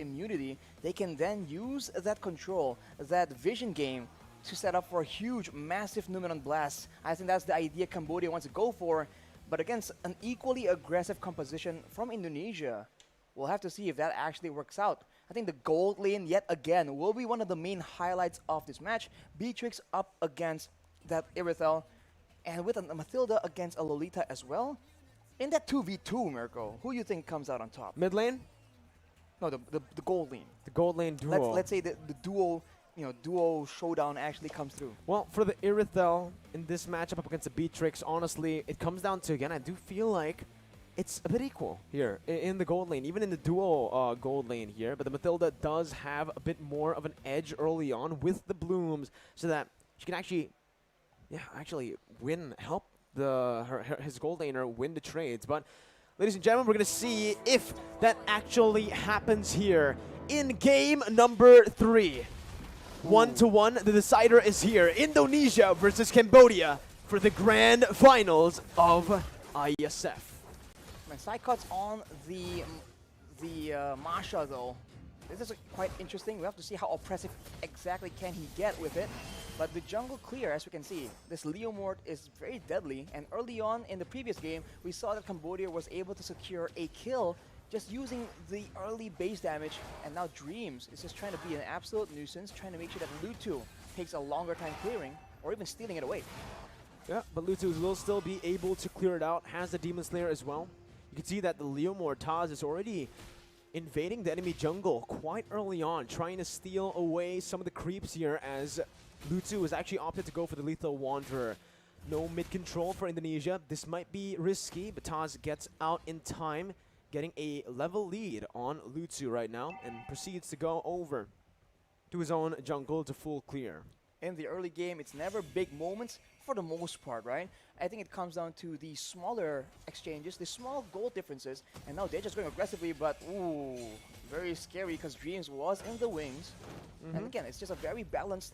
immunity, they can then use that control, that vision game, to set up for a huge, massive Numenon blast. I think that's the idea Cambodia wants to go for, but against an equally aggressive composition from Indonesia. We'll have to see if that actually works out. I think the gold lane, yet again, will be one of the main highlights of this match. Beatrix up against that Irithel, and with a Mathilda against a Lolita as well. In that 2v2, Mirko, who you think comes out on top? Mid lane? No, the gold lane. The gold lane duo. Let's say the duo, duo showdown actually comes through. Well, for the Irithel in this matchup up against the Beatrix, honestly, it comes down to, again, I do feel like it's a bit equal here in the gold lane, even in the duo gold lane here. But the Mathilda does have a bit more of an edge early on with the blooms, so that she can actually, help his gold laner win the trades. But ladies and gentlemen, we're gonna see if that actually happens here in game number 3. 1-1, the decider is here. Indonesia versus Cambodia for the grand finals of Iesf. Psychot's on the Masha though. This is quite interesting. We have to see how oppressive exactly can he get with it. But the jungle clear, as we can see, this Leomord is very deadly. And early on in the previous game, we saw that Cambodia was able to secure a kill just using the early base damage. And now Dreams is just trying to be an absolute nuisance, trying to make sure that Lutu takes a longer time clearing or even stealing it away. Yeah, but Lutu will still be able to clear it out. Has the Demon Slayer as well. You can see that the Leomord Taz is already invading the enemy jungle quite early on, trying to steal away some of the creeps here as Lutu has actually opted to go for the Lethal Wanderer. No mid control for Indonesia. This might be risky, but Taz gets out in time, getting a level lead on Lutu right now, and proceeds to go over to his own jungle to full clear. In the early game, it's never big moments for the most part, right? I think it comes down to the smaller exchanges, the small goal differences, and now they're just going aggressively, but ooh, very scary because Dreams was in the wings. And again, it's just a very balanced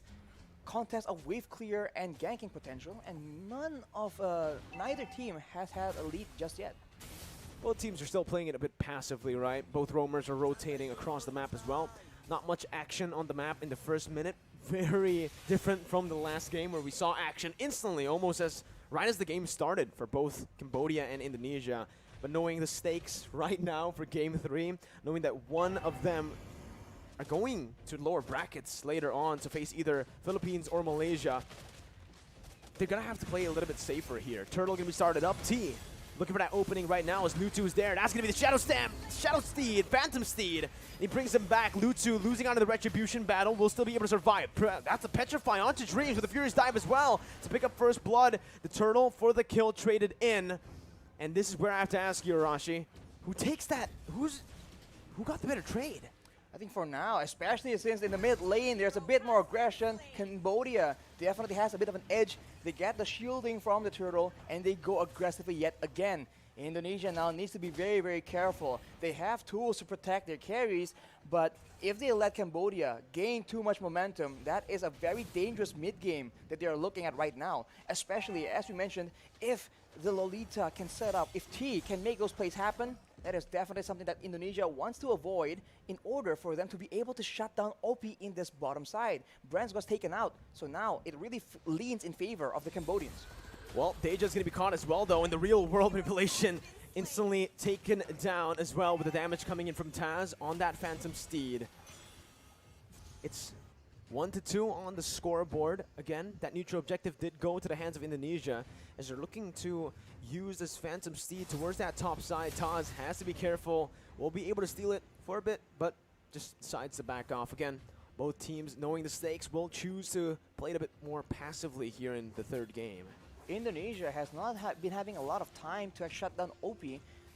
contest of wave clear and ganking potential, and neither team has had a lead just yet. Both teams are still playing it a bit passively, right? Both roamers are rotating across the map as well. Not much action on the map in the first minute. Very different from the last game where we saw action instantly, almost right as the game started for both Cambodia and Indonesia. But knowing the stakes right now for game 3, knowing that one of them are going to lower brackets later on to face either Philippines or Malaysia, they're gonna have to play a little bit safer here. Turtle gonna be started up. T looking for that opening right now as Lutu is there. That's going to be the Shadow Steed, Phantom Steed. And he brings him back. Lutu losing out of the Retribution battle will still be able to survive. That's a Petrify onto Dreams with a Furious Dive as well to pick up first blood. The Turtle for the kill traded in. And this is where I have to ask you, Arashi, who takes that? Who got the better trade? I think for now, especially since in the mid lane there's a bit more aggression, Cambodia definitely has a bit of an edge. They get the shielding from the Turtle and they go aggressively yet again. Indonesia now needs to be very, very careful. They have tools to protect their carries, but if they let Cambodia gain too much momentum, that is a very dangerous mid-game that they are looking at right now. Especially, as we mentioned, if the Lolita can set up, if T can make those plays happen, that is definitely something that Indonesia wants to avoid in order for them to be able to shut down OP in this bottom side. Brands was taken out, so now it really leans in favor of the Cambodians. Well, Deja's going to be caught as well, though, in the real world manipulation. Instantly taken down as well with the damage coming in from Taz on that Phantom Steed. It's 1-2 on the scoreboard. Again, that neutral objective did go to the hands of Indonesia as they're looking to use this Phantom Steed towards that top side. Taz has to be careful. Will be able to steal it for a bit, but just decides to back off. Again, both teams, knowing the stakes, will choose to play it a bit more passively here in the third game. Indonesia has not been having a lot of time to shut down OP.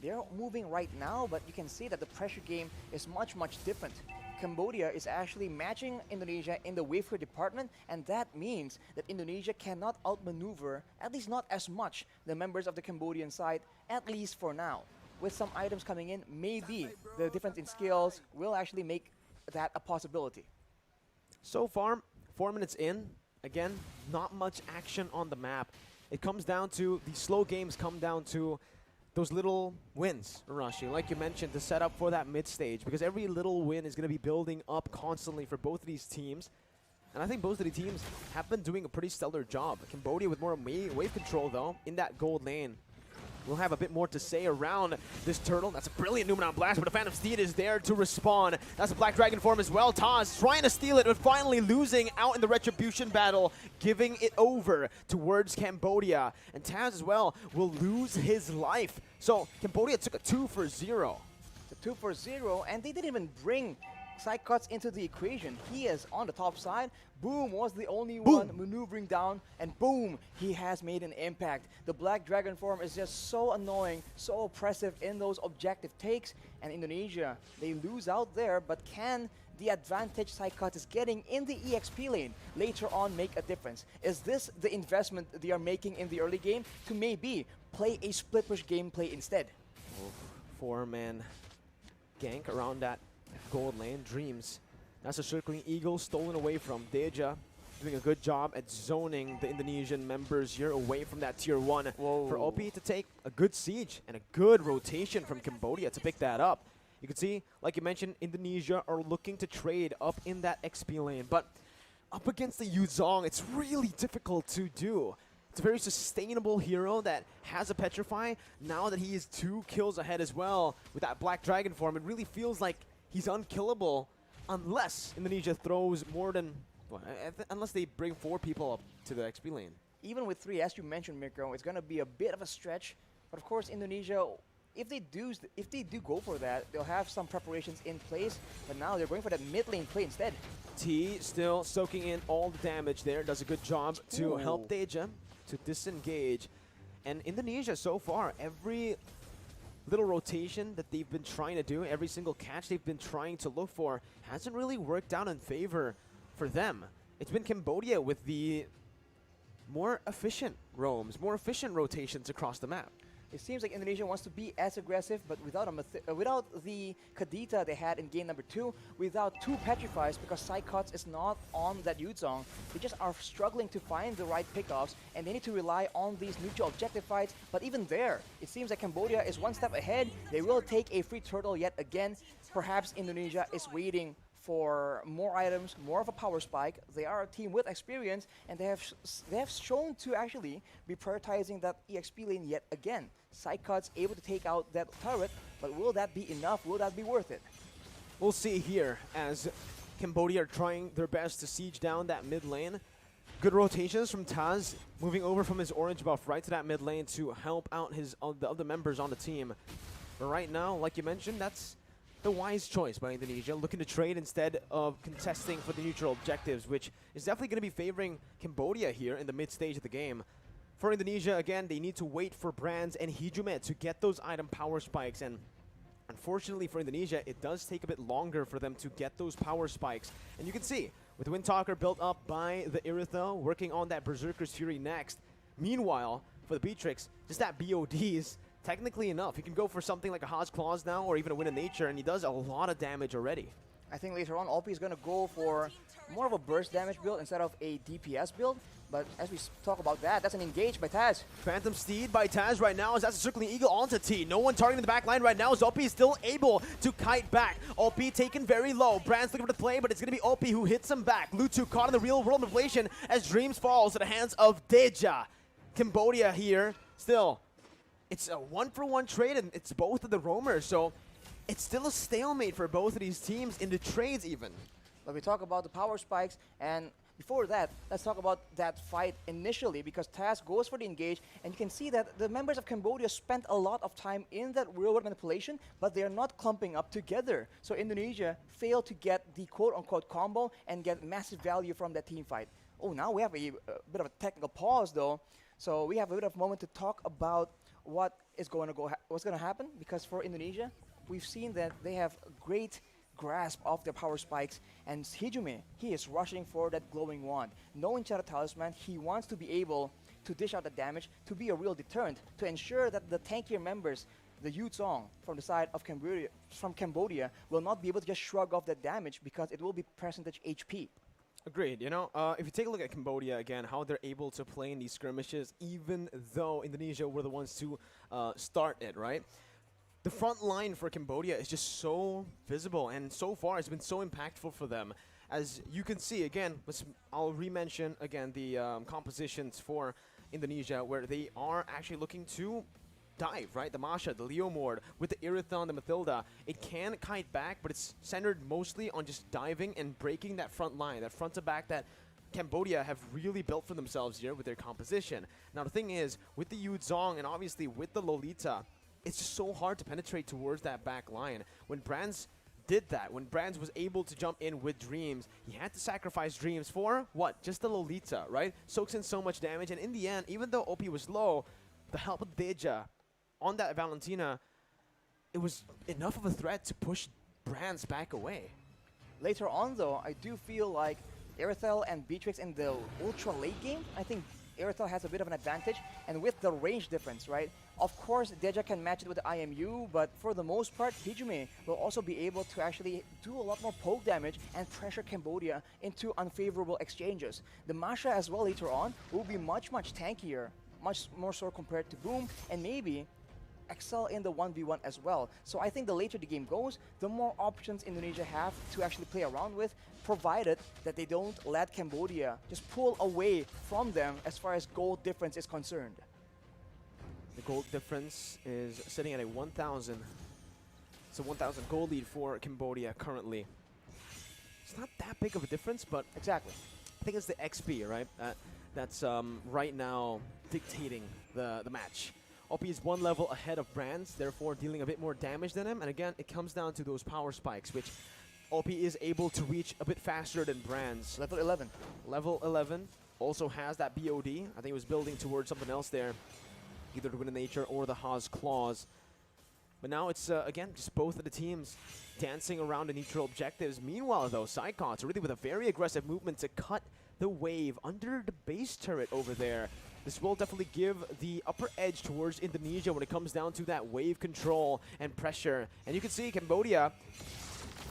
They're moving right now, but you can see that the pressure game is much, much different. Cambodia is actually matching Indonesia in the wave clear department, and that means that Indonesia cannot outmaneuver, at least not as much, the members of the Cambodian side, at least for now. With some items coming in, maybe the difference in skills will actually make that a possibility. So far, 4 minutes in, again, not much action on the map. It comes down to, the slow games come down to those little wins, Arashi, like you mentioned, to set up for that mid stage, because every little win is going to be building up constantly for both of these teams. And I think both of the teams have been doing a pretty stellar job. Cambodia with more wave control, though, in that gold lane. We'll have a bit more to say around this turtle. That's a brilliant Numenon blast, but the Phantom Steed is there to respond. That's a Black Dragon form as well. Taz trying to steal it, but finally losing out in the Retribution battle, giving it over towards Cambodia. And Taz as well will lose his life. So Cambodia took a 2 for 0. It's a 2 for 0, and they didn't even bring side cuts into the equation. He is on the top side. Boom was the only one maneuvering down, and boom, he has made an impact. The Black Dragon form is just so annoying, so oppressive in those objective takes, and Indonesia, they lose out there, but can the advantage side cut is getting in the EXP lane later on make a difference? Is this the investment they are making in the early game to maybe play a split push gameplay instead? 4-man gank around that gold lane. Dreams. That's a circling eagle stolen away from Deja. Doing a good job at zoning the Indonesian members here away from that tier 1. Whoa. For OP to take a good siege and a good rotation from Cambodia to pick that up. You can see, like you mentioned, Indonesia are looking to trade up in that XP lane, but up against the Yuzong, it's really difficult to do. It's a very sustainable hero that has a Petrify. Now that he is 2 kills ahead as well with that Black Dragon form, it really feels like he's unkillable unless Indonesia throws more than, well, unless they bring 4 people up to the XP lane. Even with 3, as you mentioned, Mirko, it's going to be a bit of a stretch. But of course, Indonesia, if they do go for that, they'll have some preparations in place. But now they're going for that mid lane play instead. T still soaking in all the damage there. Does a good job to help Deja to disengage. And Indonesia so far, every little rotation that they've been trying to do, every single catch they've been trying to look for, hasn't really worked out in favor for them. It's been Cambodia with the more efficient roams, more efficient rotations across the map. It seems like Indonesia wants to be as aggressive, but without the Kadita they had in game number 2, without 2 Petrifies, because side cuts is not on that Yuzong. They just are struggling to find the right pickoffs, and they need to rely on these neutral objective fights. But even there, it seems like Cambodia is 1 step ahead. They will take a free turtle yet again. Perhaps Indonesia is waiting for more items, more of a power spike. They are a team with experience, and they have shown to actually be prioritizing that EXP lane yet again. Side cuts able to take out that turret, but will that be enough? Will that be worth it? We'll see here as Cambodia are trying their best to siege down that mid lane. Good rotations from Taz, moving over from his orange buff right to that mid lane to help out the other members on the team. But right now, like you mentioned, that's the wise choice by Indonesia, looking to trade instead of contesting for the neutral objectives, which is definitely going to be favoring Cambodia here in the mid stage of the game. For Indonesia, again, they need to wait for Brands and Hijumet to get those item power spikes, and unfortunately for Indonesia, it does take a bit longer for them to get those power spikes. And you can see, with Windtalker built up by the Iritho, working on that Berserker's Fury next. Meanwhile, for the Beatrix, just that BODs, technically enough. He can go for something like a Haas Claws now, or even a Wind of Nature, and he does a lot of damage already. I think later on, OP is going to go for more of a burst damage build instead of a DPS build. But as we talk about that, that's an engage by Taz. Phantom Steed by Taz right now, as that's a circling eagle onto T. No one targeting the back line right now, as OP is still able to kite back. OP taken very low. Brand's looking for the play, but it's going to be OP who hits him back. Lutu caught in the real world manipulation as Dreams falls to the hands of Deja. Cambodia here, still, it's a 1-for-1 trade, and it's both of the roamers, so it's still a stalemate for both of these teams in the trades even. But we talk about the power spikes, and before that, let's talk about that fight initially, because Taz goes for the engage, and you can see that the members of Cambodia spent a lot of time in that real-world manipulation, but they are not clumping up together. So Indonesia failed to get the quote-unquote combo and get massive value from that team fight. Oh, now we have a bit of a technical pause, though. So we have a bit of a moment to talk about what's going to happen, because for Indonesia, we've seen that they have a great grasp of their power spikes, and Hijume, he is rushing for that glowing wand. No enchanted talisman, he wants to be able to dish out the damage, to be a real deterrent, to ensure that the tankier members, the Yuzong from the side of Cambodia will not be able to just shrug off that damage, because it will be percentage HP. Agreed. You know, if you take a look at Cambodia again, how they're able to play in these skirmishes, even though Indonesia were the ones to start it, right? The front line for Cambodia is just so visible, and so far it's been so impactful for them. As you can see, again, I'll re-mention again the compositions for Indonesia, where they are actually looking to dive, right? The Masha, the Leomord, with the Irithon, the Mathilda. It can kite back, but it's centered mostly on just diving and breaking that front line, that front to back that Cambodia have really built for themselves here with their composition. Now the thing is, with the Yu Zong and obviously with the Lolita, it's just so hard to penetrate towards that back line. When Brands did that, when Brands was able to jump in with Dreams, he had to sacrifice Dreams for what? Just the Lolita, right? Soaks in so much damage, and in the end, even though OP was low, the help of Deja on that Valentina, it was enough of a threat to push Brands back away. Later on, though, I do feel like Irithel and Beatrix in the ultra late game, I think Irithel has a bit of an advantage, and with the range difference, right? Of course, Deja can match it with the IMU, but for the most part, Pijume will also be able to actually do a lot more poke damage and pressure Cambodia into unfavorable exchanges. The Masha as well later on will be much tankier, much more so compared to Boom, and maybe excel in the 1v1 as well. So I think the later the game goes, the more options Indonesia have to actually play around with, provided that they don't let Cambodia just pull away from them as far as gold difference is concerned. The gold difference is sitting at a 1,000. It's a 1,000 gold lead for Cambodia currently. It's not that big of a difference, but Exactly. I think it's the XP, right? That's right now dictating the match. OP is one level ahead of Brands, therefore dealing a bit more damage than him. And again, it comes down to those power spikes, which OP is able to reach a bit faster than Brands. Level 11. Level 11 also has that BOD. I think it was building towards something else there, either the Wind of Nature or the Haas Claws. But now it's, again, just both of the teams dancing around the neutral objectives. Meanwhile, though, Psychons really with a very aggressive movement to cut the wave under the base turret over there. This will definitely give the upper edge towards Indonesia when it comes down to that wave control and pressure. And you can see Cambodia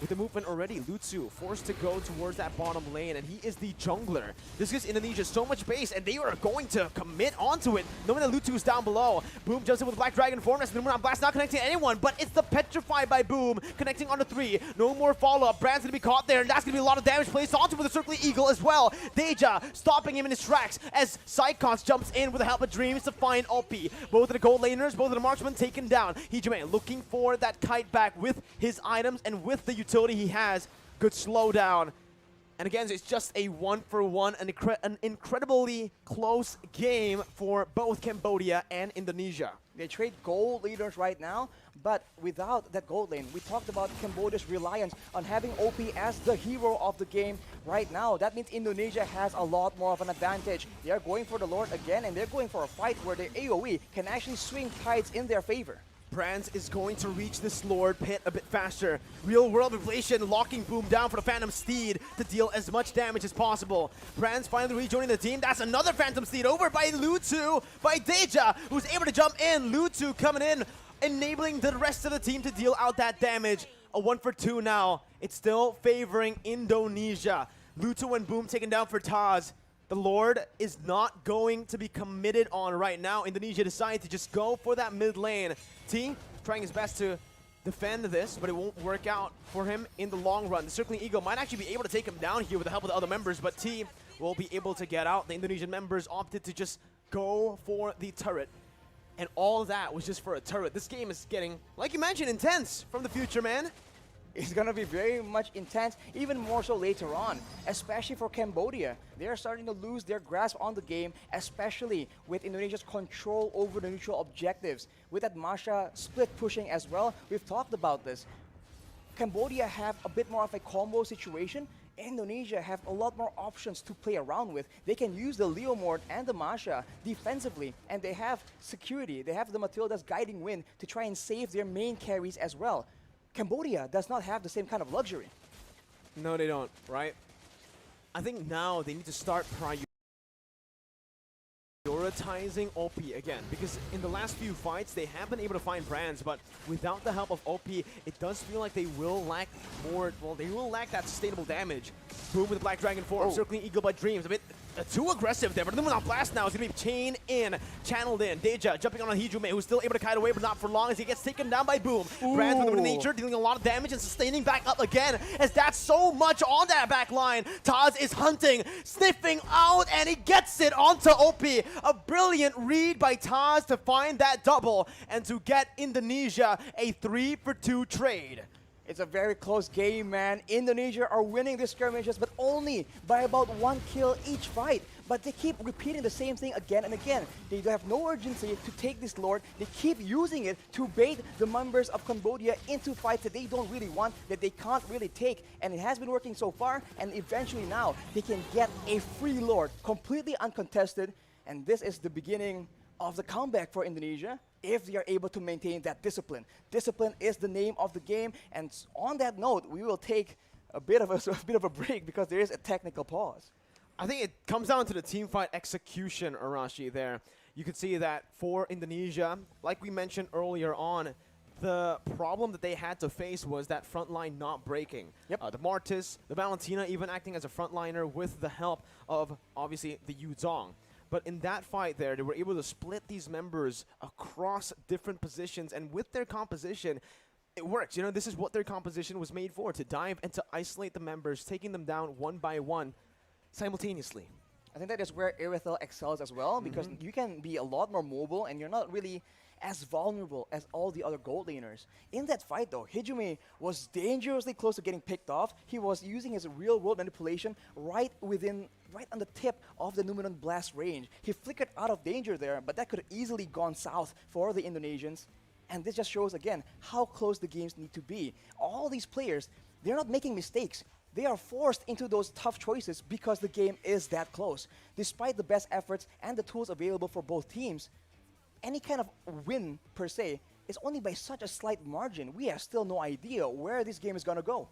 with the movement already. Lutsu forced to go towards that bottom lane, and he is the jungler. This gives Indonesia so much base, and they are going to commit onto it, knowing that Lutsu is down below. Boom jumps in with Black Dragon Fortress, and the Moon Blast not connecting to anyone, but it's the Petrify by Boom, connecting onto 3. No more follow-up. Brand's gonna be caught there, and that's gonna be a lot of damage placed onto with the Circling Eagle as well. Deja stopping him in his tracks as Psychons jumps in with the help of Dreams to find OP. Both of the gold laners, both of the marksmen taken down. Hijime looking for that kite back with his items and with the utility he has. Good slowdown. And again, it's just a 1-for-1, an incredibly close game for both Cambodia and Indonesia. They trade gold leaders right now, but without that gold lane, we talked about Cambodia's reliance on having OP as the hero of the game right now. That means Indonesia has a lot more of an advantage. They are going for the Lord again, and they're going for a fight where their AoE can actually swing tides in their favor. Brands is going to reach this Lord pit a bit faster. Real world inflation locking Boom down for the Phantom Steed to deal as much damage as possible. Brands finally rejoining the team. That's another Phantom Steed over by Lutsu, by Deja, who's able to jump in. Lutsu coming in, enabling the rest of the team to deal out that damage. A 1-for-2 now. It's still favoring Indonesia. Lutsu and Boom taken down for Taz. The Lord is not going to be committed on right now. Indonesia decided to just go for that mid lane. T trying his best to defend this, but it won't work out for him in the long run. The Circling Eagle might actually be able to take him down here with the help of the other members, but T will be able to get out. The Indonesian members opted to just go for the turret. And all that was just for a turret. This game is getting, like you mentioned, intense from the future, man. It's going to be very much intense, even more so later on, especially for Cambodia. They are starting to lose their grasp on the game, especially with Indonesia's control over the neutral objectives. With that Masha split pushing as well, we've talked about this. Cambodia have a bit more of a combo situation. Indonesia have a lot more options to play around with. They can use the Leomord and the Masha defensively, and they have security. They have the Matilda's Guiding Wind to try and save their main carries as well. Cambodia does not have the same kind of luxury. No, they don't, right? I think now they need to start prioritizing OP again, because in the last few fights they have been able to find Brands, but without the help of OP, it does feel like they will lack more, well, they will lack that sustainable damage. Boom with the Black Dragon form, circling Eagle by Dreams. A bit too aggressive there, but the Luminal Blast now is going to be chained in, channeled in. Deja jumping on Hijume, who's still able to kite away, but not for long as he gets taken down by Boom. Brands with Limited Nature, dealing a lot of damage and sustaining back up again, as that's so much on that back line. Taz is hunting, sniffing out, and he gets it onto OP. A brilliant read by Taz to find that double and to get Indonesia a 3-for-2 trade. It's a very close game, man. Indonesia are winning these skirmishes, but only by about 1 kill each fight. But they keep repeating the same thing again and again. They have no urgency to take this Lord. They keep using it to bait the members of Cambodia into fights that they don't really want, that they can't really take. And it has been working so far, and eventually now they can get a free Lord, completely uncontested. And this is the beginning of the comeback for Indonesia, if they are able to maintain that discipline. Discipline is the name of the game, and on that note, we will take a bit of a break because there is a technical pause. I think it comes down to the team fight execution, Arashi, there. You can see that for Indonesia, like we mentioned earlier on, the problem that they had to face was that front line not breaking. Yep. The Martis, the Valentina even acting as a frontliner with the help of, obviously, the Yuzong. But in that fight there, they were able to split these members across different positions, and with their composition, it works. You know, this is what their composition was made for, to dive and to isolate the members, taking them down one by one simultaneously. I think that is where Irithel excels as well, because you can be a lot more mobile and you're not really as vulnerable as all the other gold laners. In that fight though, Hijume was dangerously close to getting picked off. He was using his real world manipulation right on the tip of the Numenon Blast range. He flickered out of danger there, but that could have easily gone south for the Indonesians. And this just shows again how close the games need to be. All these players, they're not making mistakes. They are forced into those tough choices because the game is that close. Despite the best efforts and the tools available for both teams, any kind of win per se is only by such a slight margin. We have still no idea where this game is going to go.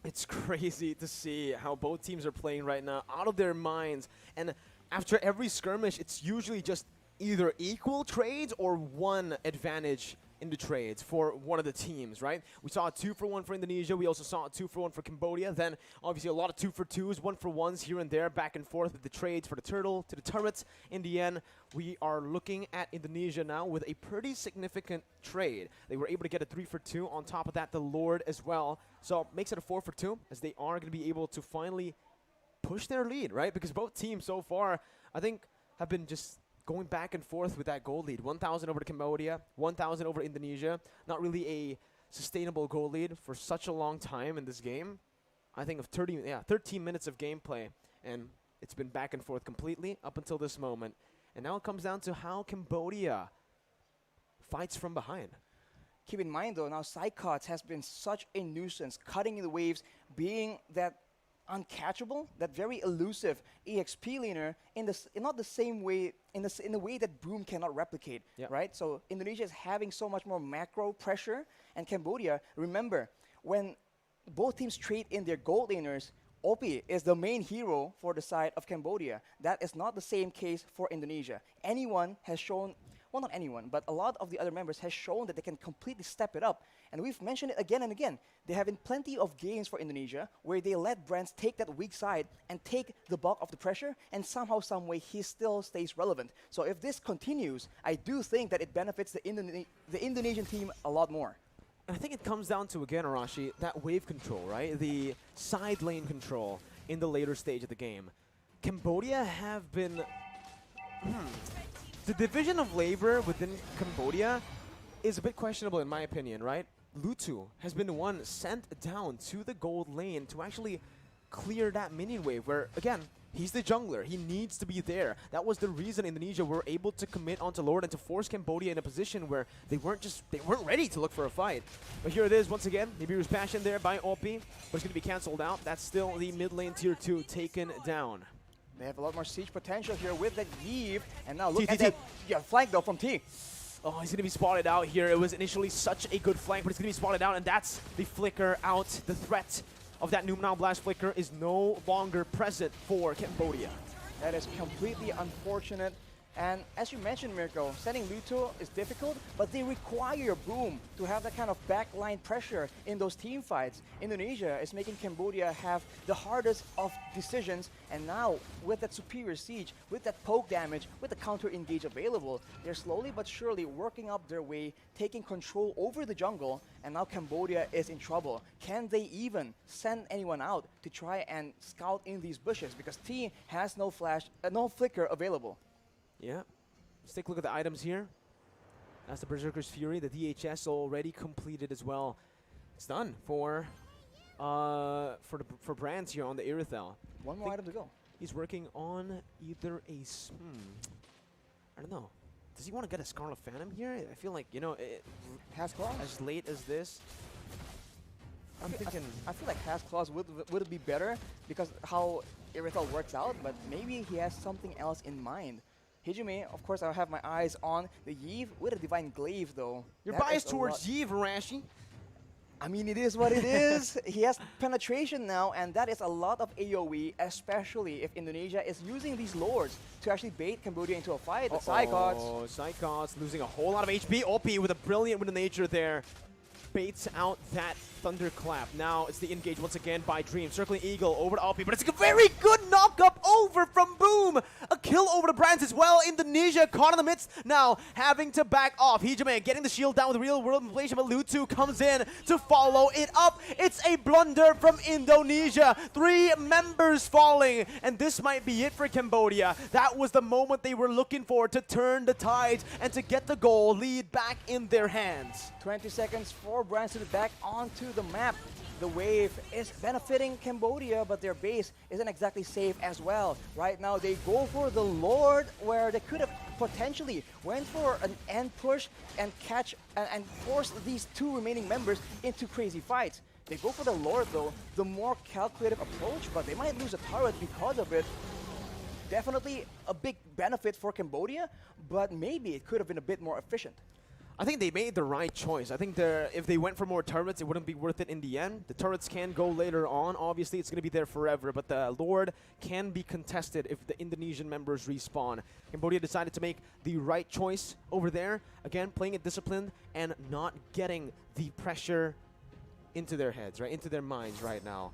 It's crazy to see how both teams are playing right now, out of their minds. And after every skirmish, it's usually just either equal trades or one advantage in the trades for one of the teams, right? We saw a 2-for-1 for Indonesia. We also saw a 2-for-1 for Cambodia. Then, obviously, a lot of 2-for-2s, 1-for-1s here and there, back and forth with the trades for the turtle to the turrets. In the end, we are looking at Indonesia now with a pretty significant trade. They were able to get a 3-for-2. On top of that, the Lord as well. So, makes it a 4-for-2, as they are going to be able to finally push their lead, right? Because both teams so far, I think, have been just going back and forth with that gold lead. 1,000 over to Cambodia, 1,000 over Indonesia. Not really a sustainable gold lead for such a long time in this game. I think of 13 minutes of gameplay, and it's been back and forth completely up until this moment. And now it comes down to how Cambodia fights from behind. Keep in mind though, now Psychots has been such a nuisance, cutting in the waves, being that uncatchable, that very elusive EXP laner in not the same way, in the way that Boom cannot replicate, right? So Indonesia is having so much more macro pressure, and Cambodia, remember, when both teams trade in their gold laners, OP is the main hero for the side of Cambodia. That is not the same case for Indonesia. Anyone has shown, well, not anyone, but a lot of the other members has shown that they can completely step it up. And we've mentioned it again and again. There have been plenty of games for Indonesia where they let brands take that weak side and take the bulk of the pressure, and somehow, some way, he still stays relevant. So if this continues, I do think that it benefits the Indonesian team a lot more. And I think it comes down to, again, Arashi, that wave control, right? The side lane control in the later stage of the game. Cambodia have been... The division of labor within Cambodia is a bit questionable in my opinion, right? Lutu has been the one sent down to the gold lane to actually clear that minion wave where, again, he's the jungler. He needs to be there. That was the reason Indonesia were able to commit onto Lord and to force Cambodia in a position where they weren't ready to look for a fight. But here it is once again. Nibiru's passion there by OP, but it's going to be cancelled out. That's still the mid lane tier 2 taken down. They have a lot more siege potential here with that Eve, and now look at that flank though from T. Oh, he's going to be spotted out here. It was initially such a good flank, but it's going to be spotted out, and that's the flicker out. The threat of that Numenal Blast flicker is no longer present for Cambodia. That is completely unfortunate. And as you mentioned, Mirko, sending Luto is difficult, but they require Boom to have that kind of backline pressure in those team fights. Indonesia is making Cambodia have the hardest of decisions, and now with that superior siege, with that poke damage, with the counter engage available, they're slowly but surely working up their way, taking control over the jungle, and now Cambodia is in trouble. Can they even send anyone out to try and scout in these bushes? Because T has no flash, no flicker available. Yeah. Let's take a look at the items here. That's the Berserker's Fury, the DHS already completed as well. It's done for Brands here on the Irithel. One more item to go. He's working on either a I don't know. Does he want to get a Scarlet Phantom here? I feel like, you know, Has claws? as late as this. I'm thinking. I feel like Has claws would be better because how Irithel works out, but maybe he has something else in mind. Hijime, of course, I have my eyes on the Iesf with a Divine Glaive, though. You're That biased is a towards lot. Iesf, Rashi. I mean, it is what it is. He has penetration now, and that is a lot of AoE, especially if Indonesia is using these lords to actually bait Cambodia into a fight. The Psychots. Oh, Psychots losing a whole lot of HP. OP with a brilliant Wind of Nature there. Baits out that Thunderclap. Now it's the engage once again by Dream. Circling Eagle over to OP, but it's a very good knock-up over from Boom. A kill over to Brands as well. Indonesia caught in the midst, now having to back off. Hijime getting the shield down with real world inflation, but Lutu comes in to follow it up. It's a blunder from Indonesia. 3 members falling, and this might be it for Cambodia. That was the moment they were looking for to turn the tides and to get the goal lead back in their hands. 20 seconds for Brands to be back onto the map. The wave is benefiting Cambodia, but their base isn't exactly safe as well. Right now, they go for the Lord, where they could have potentially went for an end push and catch and force these 2 remaining members into crazy fights. They go for the Lord, though, the more calculative approach, but they might lose a turret because of it. Definitely a big benefit for Cambodia, but maybe it could have been a bit more efficient. I think they made the right choice. I think if they went for more turrets, it wouldn't be worth it in the end. The turrets can go later on. Obviously, it's going to be there forever, but the Lord can be contested if the Indonesian members respawn. Cambodia decided to make the right choice over there. Again, playing it disciplined and not getting the pressure into their heads, right, into their minds right now.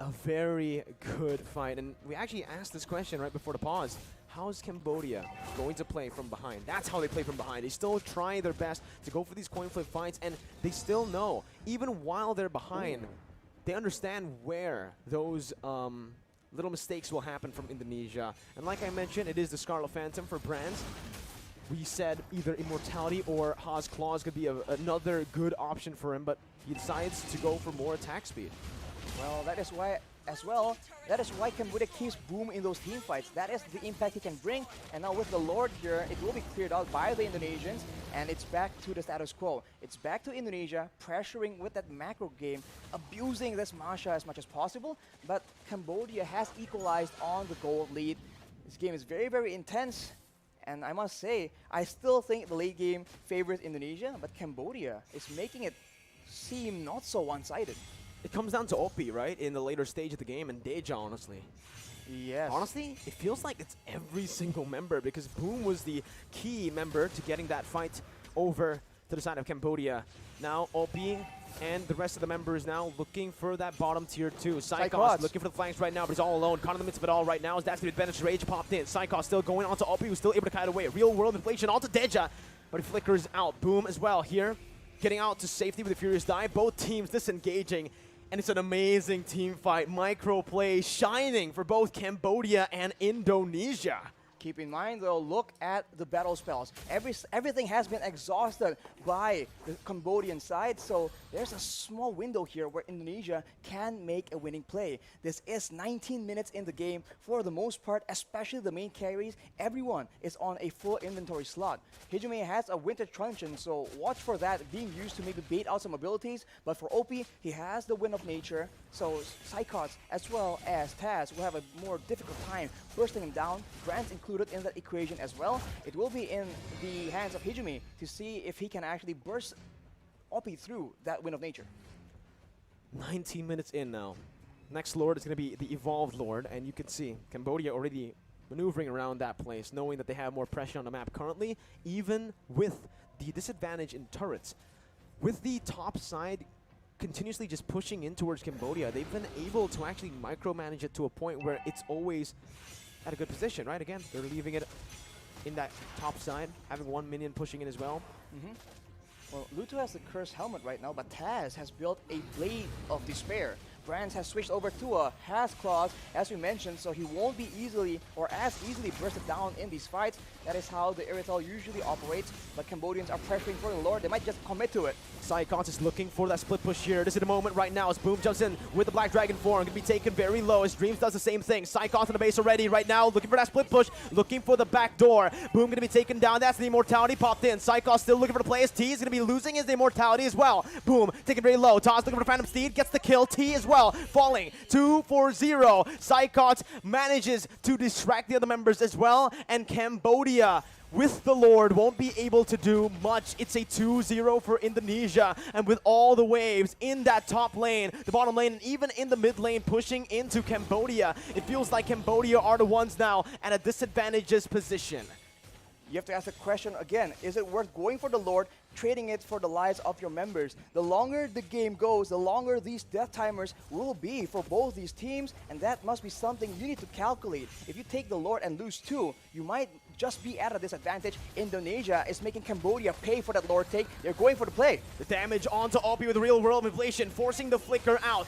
A very good fight. And we actually asked this question right before the pause. How is Cambodia going to play from behind? That's how they play from behind. They still try their best to go for these coin flip fights, and they still know, even while they're behind, they understand where those little mistakes will happen from Indonesia. And like I mentioned, it is the Scarlet Phantom for Brands. We said either Immortality or Haas Claws could be another good option for him, but he decides to go for more attack speed. Well, that is why, as well, that is why Cambodia keeps Boom in those team fights. That is the impact he can bring. And now with the Lord here, it will be cleared out by the Indonesians, and it's back to the status quo. It's back to Indonesia, pressuring with that macro game, abusing this Masha as much as possible, but Cambodia has equalized on the gold lead. This game is very, very intense, and I must say, I still think the late game favors Indonesia, but Cambodia is making it seem not so one-sided. It comes down to OP, right, in the later stage of the game, and Deja, honestly. Yes. Honestly, it feels like it's every single member, because Boom was the key member to getting that fight over to the side of Cambodia. Now, OP and the rest of the members now looking for that bottom tier 2. Psychos looking for the flanks right now, but he's all alone. Caught in the midst of it all right now. As that's the advantage. Rage popped in. Psychos still going onto OP, who's still able to kite away. Real world inflation onto Deja, but he flickers out. Boom as well here, getting out to safety with a Furious Dive. Both teams disengaging. And it's an amazing team fight. Micro play shining for both Cambodia and Indonesia. Keep in mind, though, look at the battle spells. Everything has been exhausted by the Cambodian side, so there's a small window here where Indonesia can make a winning play. This is 19 minutes in the game for the most part, especially the main carries. Everyone is on a full inventory slot. Hijime has a Winter Truncheon, so watch for that being used to maybe bait out some abilities. But for OP, he has the Wind of Nature, so Psychots as well as Taz will have a more difficult time bursting him down. Brands included in that equation as well. It will be in the hands of Hijime to see if he can actually burst OP through that Wind of Nature. 19 minutes in now. Next Lord is going to be the Evolved Lord, and you can see Cambodia already maneuvering around that place, knowing that they have more pressure on the map currently, even with the disadvantage in turrets. With the top side continuously just pushing in towards Cambodia, they've been able to actually micromanage it to a point where it's always at a good position, right? Again, they're leaving it in that top side, having one minion pushing in as well. Well, Luto has the cursed helmet right now, but Taz has built a Blade of Despair. Brands has switched over to a Has Claws, as we mentioned, so he won't be easily or as easily bursted down in these fights. That is how the Irithel usually operates, but Cambodians are pressuring for the Lord. They might just commit to it. Psychons is looking for that split push here. This is the moment right now as Boom jumps in with the Black Dragon form. Going to be taken very low as Dreams does the same thing. Psychons on the base already right now, looking for that split push, looking for the back door. Boom going to be taken down. That's the Immortality popped in. Psychons still looking for the play as T is going to be losing his Immortality as well. Boom taken very low. Taz looking for the Phantom Steed, gets the kill. T as well, falling 2-4-0. Psychons manages to distract the other members as well, and Cambodia with the Lord won't be able to do much. It's a 2-0 for Indonesia, and with all the waves in that top lane, the bottom lane, and even in the mid lane pushing into Cambodia, it feels like Cambodia are the ones now at a disadvantageous position. You have to ask the question again, is it worth going for the Lord, trading it for the lives of your members? The longer the game goes, the longer these death timers will be for both these teams, and that must be something you need to calculate. If you take the Lord and lose 2, you might just be at a disadvantage. Indonesia is making Cambodia pay for that Lord take. They're going for the play. The damage onto Opie with real world manipulation, forcing the flicker out.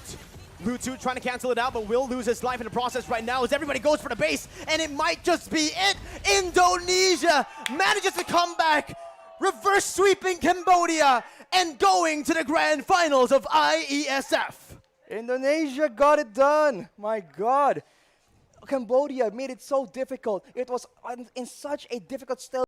Lutu trying to cancel it out, but will lose his life in the process right now as everybody goes for the base, and it might just be it. Indonesia manages to come back, reverse sweeping Cambodia, and going to the grand finals of IESF. Indonesia got it done. My God. Cambodia made it so difficult. It was in such a difficult state.